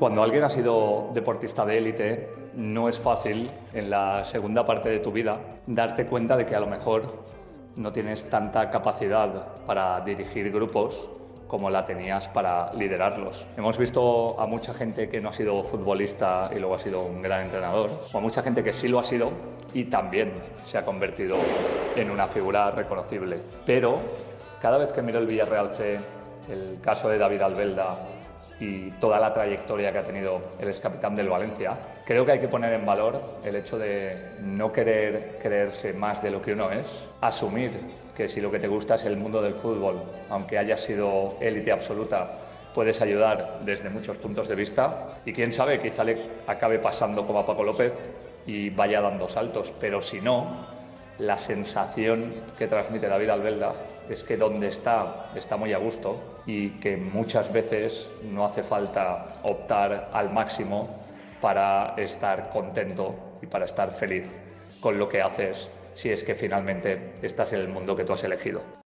Cuando alguien ha sido deportista de élite, no es fácil en la segunda parte de tu vida darte cuenta de que a lo mejor no tienes tanta capacidad para dirigir grupos como la tenías para liderarlos. Hemos visto a mucha gente que no ha sido futbolista y luego ha sido un gran entrenador, o a mucha gente que sí lo ha sido y también se ha convertido en una figura reconocible. Pero cada vez que miro el Villarreal C, el caso de David Albelda y toda la trayectoria que ha tenido el excapitán del Valencia, creo que hay que poner en valor el hecho de no querer creerse más de lo que uno es, asumir que si lo que te gusta es el mundo del fútbol, aunque hayas sido élite absoluta, puedes ayudar desde muchos puntos de vista y quién sabe, quizá le acabe pasando como a Paco López y vaya dando saltos, pero si no, la sensación que transmite David Albelda es que donde está muy a gusto y que muchas veces no hace falta optar al máximo para estar contento y para estar feliz con lo que haces si es que finalmente estás en el mundo que tú has elegido.